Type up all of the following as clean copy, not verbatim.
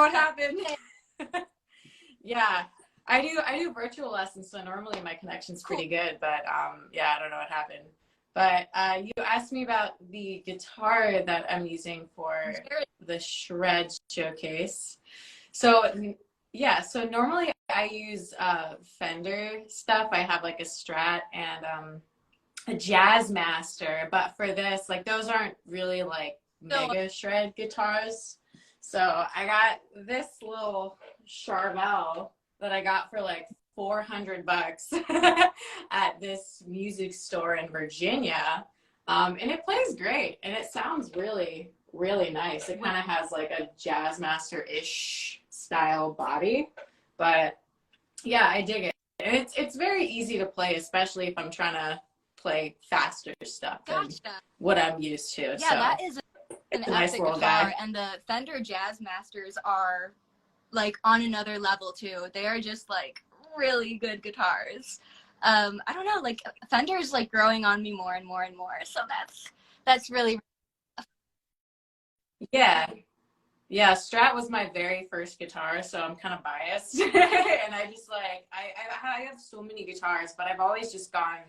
what happened. Yeah, I do virtual lessons, so normally my connection's pretty good, but yeah, I don't know what happened. But you asked me about the guitar that I'm using for the Shred showcase. So yeah, so normally I use Fender stuff. I have like a Strat and a Jazz Master, but for this, like those aren't really like mega shred guitars. So I got this little Charvel that I got for like $400 at this music store in Virginia. And it plays great and it sounds really, really nice. It kind of has like a Jazz Master-ish style body, but yeah, I dig it. And it's very easy to play, especially if I'm trying to play faster stuff than what I'm used to. Yeah, so that is an epic nice guitar, guy. And the Fender Jazz Masters are like on another level too. They are just like really good guitars. I don't know, like Fender's like growing on me more and more and more. So that's really yeah. Strat was my very first guitar, so I'm kind of biased. And I just like I have so many guitars, but I've always just gone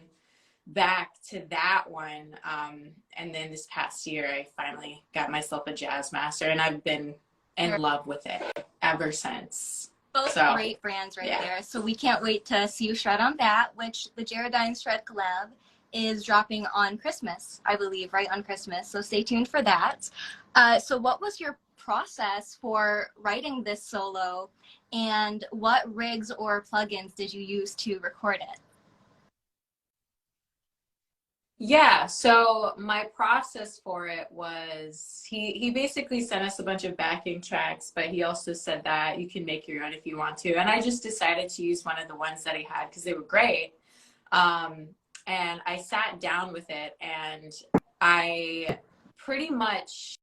back to that one. And then this past year, I finally got myself a Jazz Master, and I've been in love with it ever since. Both great brands there. So we can't wait to see you shred on that, which the Jaredine Shred collab is dropping on Christmas, I believe, right on Christmas. So stay tuned for that. So what was your process for writing this solo, and what rigs or plugins did you use to record it? Yeah, so my process for it was he basically sent us a bunch of backing tracks, but he also said that you can make your own if you want to. And I just decided to use one of the ones that he had because they were great. And I sat down with it and I pretty much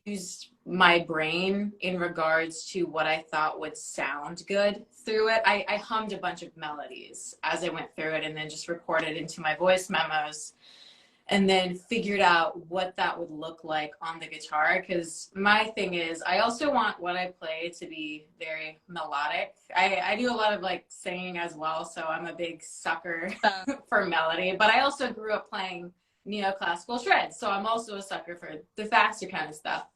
used my brain in regards to what I thought would sound good through it. I hummed a bunch of melodies as I went through it and then just recorded into my voice memos and then figured out what that would look like on the guitar. Because my thing is, I also want what I play to be very melodic. I do a lot of like singing as well, so I'm a big sucker for melody, but I also grew up playing neoclassical shreds, so I'm also a sucker for the faster kind of stuff.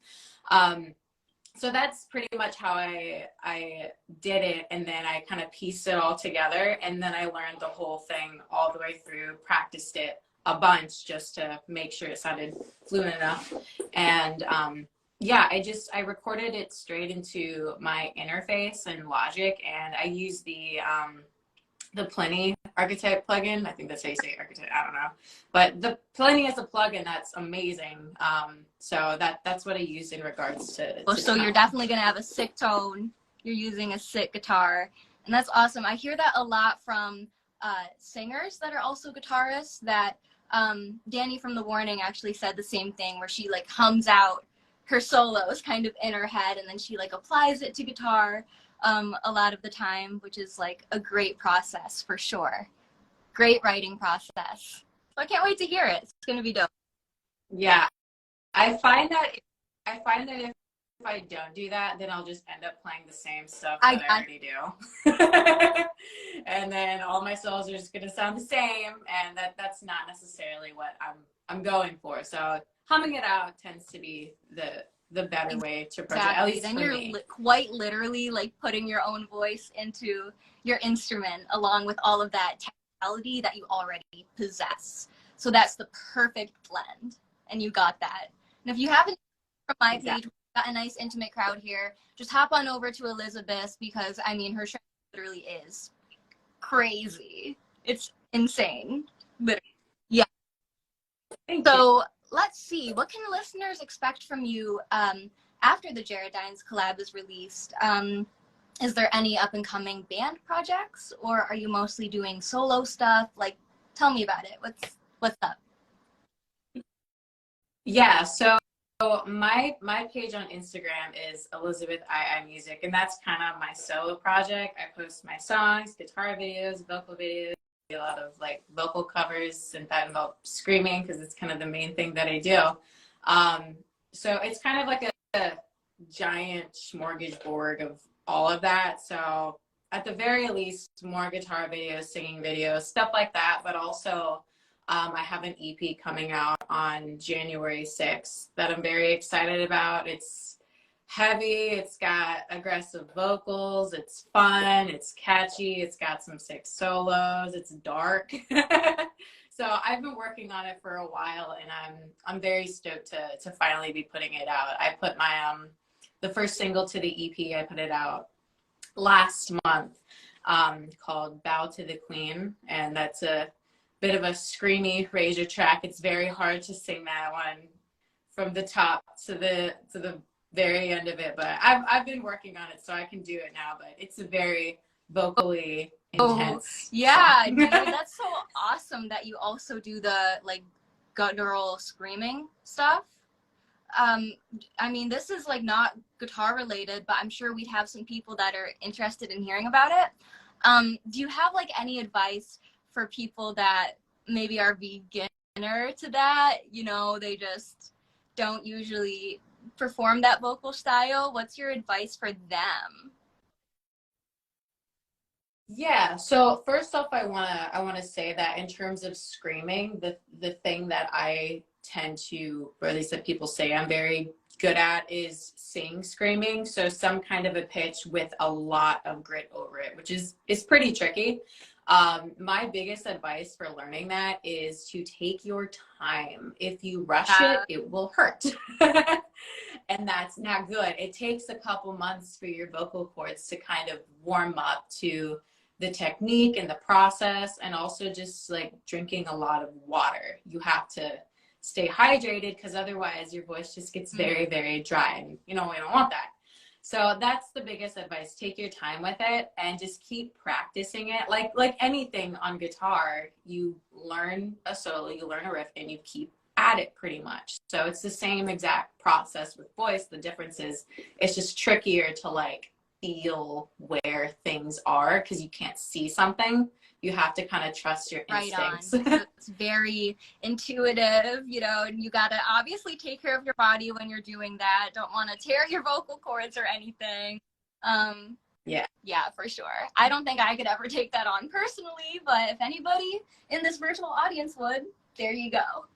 So that's pretty much how I did it, and then I kind of pieced it all together, and then I learned the whole thing all the way through, practiced it a bunch just to make sure it sounded fluent enough. And yeah, I recorded it straight into my interface in Logic, and I used the Plenty Archetype plugin. I think that's how you say Archetype. I don't know, but the Plenty is a plugin that's amazing. So that's what I used in regards to so tone. You're definitely gonna have a sick tone. You're using a sick guitar, and that's awesome. I hear that a lot from singers that are also guitarists. That Danny from The Warning actually said the same thing, where she like hums out her solos kind of in her head, and then she like applies it to guitar. A lot of the time, which is like a great process for sure. Great writing process. So I can't wait to hear it. It's gonna be dope. Yeah, I find that if I don't do that, then I'll just end up playing the same stuff that I already do. And then all my solos are just gonna sound the same, and that's not necessarily what I'm going for. So humming it out tends to be the better way to project, at least then for you're me. Quite literally like putting your own voice into your instrument along with all of that technicality that you already possess. So that's the perfect blend, and you got that. And if you haven't from my page, we've got a nice intimate crowd here. Just hop on over to Elizabeth, because I mean her show literally is crazy. It's insane. Literally. Yeah. Thank you. Let's see, what can listeners expect from you after the Jaredines collab is released? Is there any up and coming band projects, or are you mostly doing solo stuff? Like, tell me about it. What's up? Yeah, so my page on Instagram is Elizabeth II Music, and that's kind of my solo project. I post my songs, guitar videos, vocal videos, a lot of like vocal covers, and that involve screaming because it's kind of the main thing that I do. So it's kind of like giant smorgasbord of all of that. So at the very least, more guitar videos, singing videos, stuff like that. But also, I have an EP coming out on January 6th that I'm very excited about. It's heavy, it's got aggressive vocals, it's fun, it's catchy, it's got some sick solos, it's dark. So I've been working on it for a while, and I'm very stoked to finally be putting it out. I put my the first single to the EP, I put it out last month, called Bow to the Queen, and that's a bit of a screamy Razor track. It's very hard to sing that one from the top to the very end of it, but I've been working on it, so I can do it now. But it's a very vocally intense. Yeah, dude, that's so awesome that you also do the like guttural screaming stuff. I mean, this is like not guitar related, but I'm sure we'd have some people that are interested in hearing about it. Do you have like any advice for people that maybe are beginner to that? You know, they just don't usually perform that vocal style. What's your advice for them? Yeah, so first off, I wanna say that in terms of screaming, the thing that I tend to, or at least that people say I'm very good at, is sing screaming. So some kind of a pitch with a lot of grit over it, which is pretty tricky. My biggest advice for learning that is to take your time. If you rush it, it will hurt. And that's not good. It takes a couple months for your vocal cords to kind of warm up to the technique and the process, and also just like drinking a lot of water. You have to stay hydrated, because otherwise your voice just gets very, very dry, and we don't want that. So that's the biggest advice. Take your time with it and just keep practicing it. Like anything on guitar, you learn a solo, you learn a riff, and you keep at it pretty much. So it's the same exact process with voice. The difference is it's just trickier to like feel where things are, because you can't see something. You have to kind of trust your instincts. Right on. It's very intuitive, and you got to obviously take care of your body when you're doing that. Don't want to tear your vocal cords or anything. Yeah, for sure. I don't think I could ever take that on personally, but if anybody in this virtual audience would, there you go.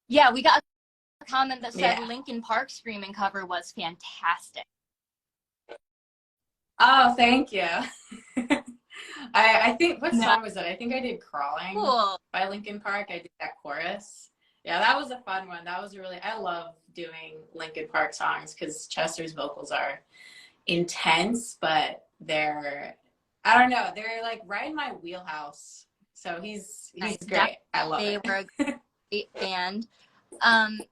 Yeah, we got a comment that said Linkin Park screaming cover was fantastic. Oh, thank you. I think, what song was it? I think I did Crawling by Linkin Park. I did that chorus. Yeah, that was a fun one. That was I love doing Linkin Park songs, because Chester's vocals are intense, but I don't know, they're like right in my wheelhouse. So he's great. I love it. They were a great band.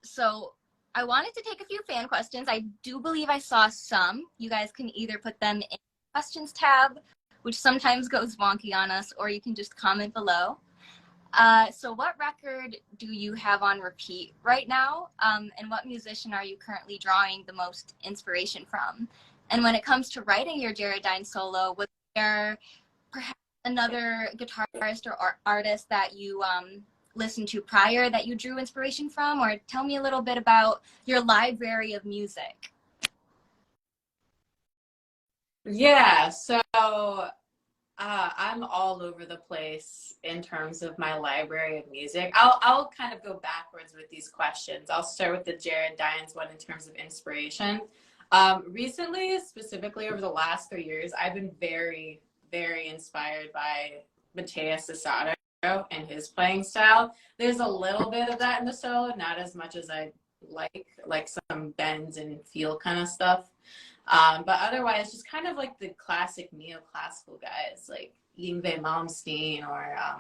So I wanted to take a few fan questions. I do believe I saw some. You guys can either put them in the questions tab, which sometimes goes wonky on us, or you can just comment below. So what record do you have on repeat right now? And what musician are you currently drawing the most inspiration from? And when it comes to writing your Jared Dine solo, was there perhaps another guitarist or artist that you listened to prior that you drew inspiration from? Or tell me a little bit about your library of music. Yeah, so I'm all over the place in terms of my library of music. I'll kind of go backwards with these questions. I'll start with the Jared Dines one in terms of inspiration. Recently, specifically over the last 3 years, I've been very, very inspired by Matthias Sasato and his playing style. There's a little bit of that in the solo, not as much as I like some bends and feel kind of stuff. But otherwise, just kind of like the classic neoclassical guys, like Yngwie Malmsteen, or I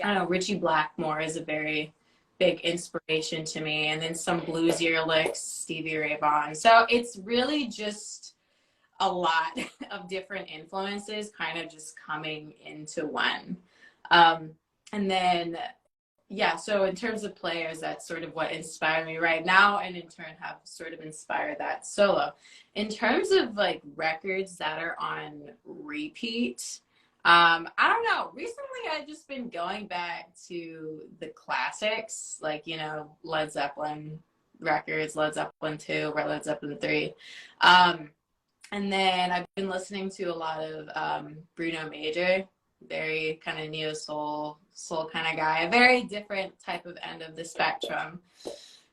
don't know, Richie Blackmore is a very big inspiration to me, and then some bluesier licks, Stevie Ray Vaughan. So it's really just a lot of different influences kind of just coming into one. And then, yeah, so in terms of players, that's sort of what inspired me right now, and in turn have sort of inspired that solo. In terms of like records that are on repeat, I don't know. Recently, I've just been going back to the classics, like, Led Zeppelin, records, Led Zeppelin 2 or Led Zeppelin 3. And then I've been listening to a lot of Bruno Major, very kind of neo soul kind of guy, a very different type of end of the spectrum.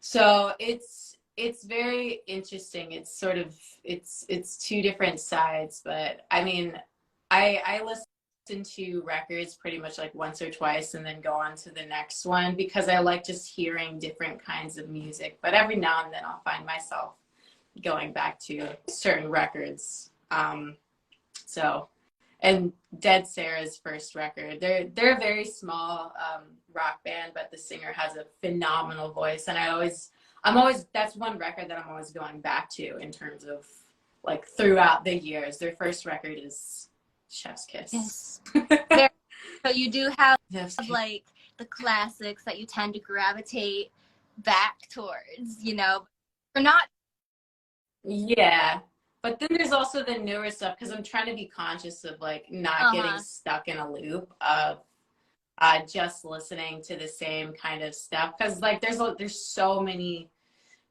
So it's very interesting. It's sort of it's two different sides, but I mean, I listen to records pretty much like once or twice and then go on to the next one because I like just hearing different kinds of music. But every now and then I'll find myself going back to certain records. So, and Dead Sarah's first record, they're a very small rock band, but the singer has a phenomenal voice, and I'm always that's one record that I'm always going back to in terms of like throughout the years. Their first record is Chef's Kiss. Yes. So you do have like the classics that you tend to gravitate back towards, you know, or not. Yeah. But then there's also the newer stuff because I'm trying to be conscious of like not getting stuck in a loop of just listening to the same kind of stuff. Because like there's so many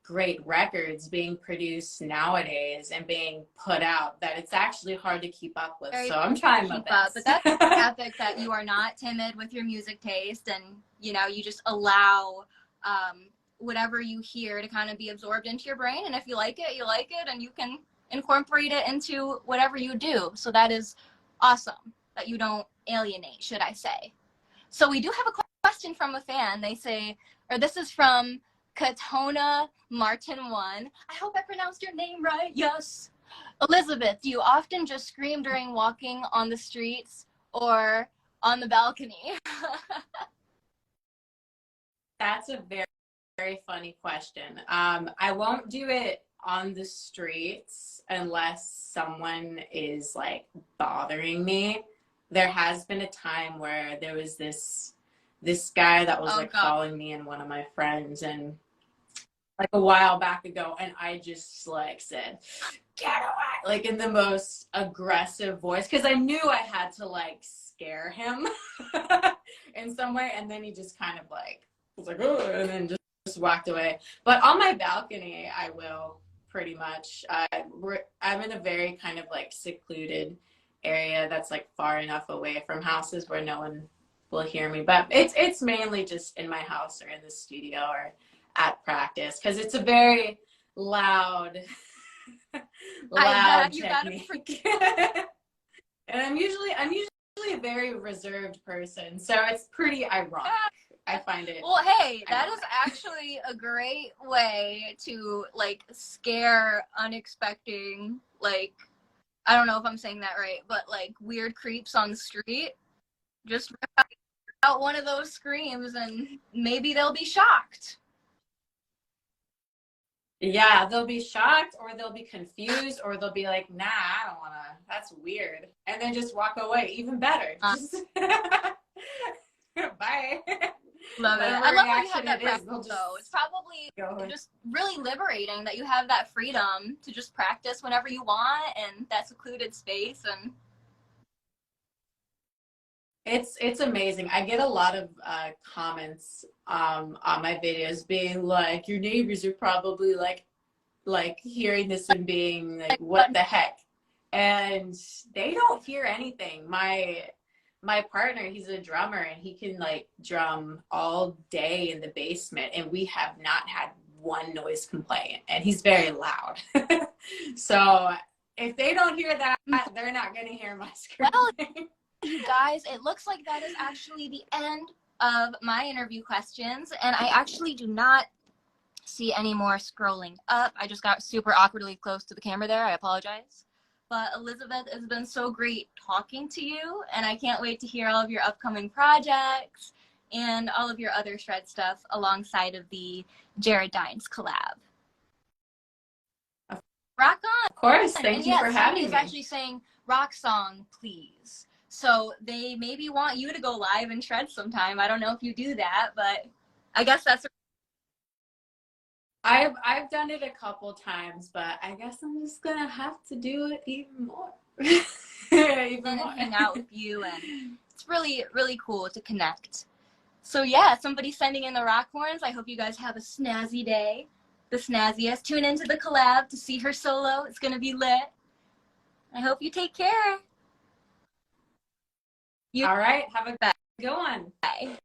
great records being produced nowadays and being put out that it's actually hard to keep up with. So I'm trying my best. But that's epic that you are not timid with your music taste, and you know, you just allow whatever you hear to kind of be absorbed into your brain, and if you like it, you like it, and you can incorporate it into whatever you do. So that is awesome that you don't alienate, should I say. So we do have a question from a fan. They say, or this is from Katona Martin 1. I hope I pronounced your name right. Yes. Elizabeth, do you often just scream during walking on the streets or on the balcony? That's a very, very funny question. I won't do it on the streets unless someone is like bothering me. There has been a time where there was this guy that was following me and one of my friends, and like a while back ago, and I just like said, get away, like in the most aggressive voice, because I knew I had to like scare him in some way, and then he just kind of like was like, oh, and then just walked away. But on my balcony, I will pretty much. I'm in a very kind of like secluded area that's like far enough away from houses where no one will hear me. But it's mainly just in my house or in the studio or at practice because it's a very loud technique. And I'm usually a very reserved person, so it's pretty ironic. I find it. Well, hey, that is actually a great way to like scare unexpected, like, I don't know if I'm saying that right, but like weird creeps on the street. Just rip out one of those screams and maybe they'll be shocked. Yeah, they'll be shocked or they'll be confused or they'll be like, nah, I don't want to, that's weird. And then just walk away. Even better. Bye. Love it. I love how you have that practice, though. It's probably just really liberating that you have that freedom to just practice whenever you want and that secluded space. And it's amazing. I get a lot of comments on my videos being like, your neighbors are probably like hearing this and being like, what the heck? And they don't hear anything. My partner, he's a drummer and he can like drum all day in the basement and we have not had one noise complaint, and he's very loud. So if they don't hear that, they're not going to hear my screaming. Well, you guys, it looks like that is actually the end of my interview questions, and I actually do not see any more scrolling up. I just got super awkwardly close to the camera there. I apologize. But Elizabeth, it's been so great talking to you, and I can't wait to hear all of your upcoming projects and all of your other Shred stuff alongside of the Jared Dines collab. Rock on! Of course, thank you for having me. Somebody's actually saying, rock song, please. So they maybe want you to go live and Shred sometime. I don't know if you do that, but I guess that's I've done it a couple times, but I guess I'm just gonna have to do it even more. Hang out with you, and it's really, really cool to connect. So yeah, somebody's sending in the rock horns. I hope you guys have a snazzy day. the snazziest. Tune into the collab to see her solo. It's going to be lit. I hope you take care. All right. Have a good one. Bye.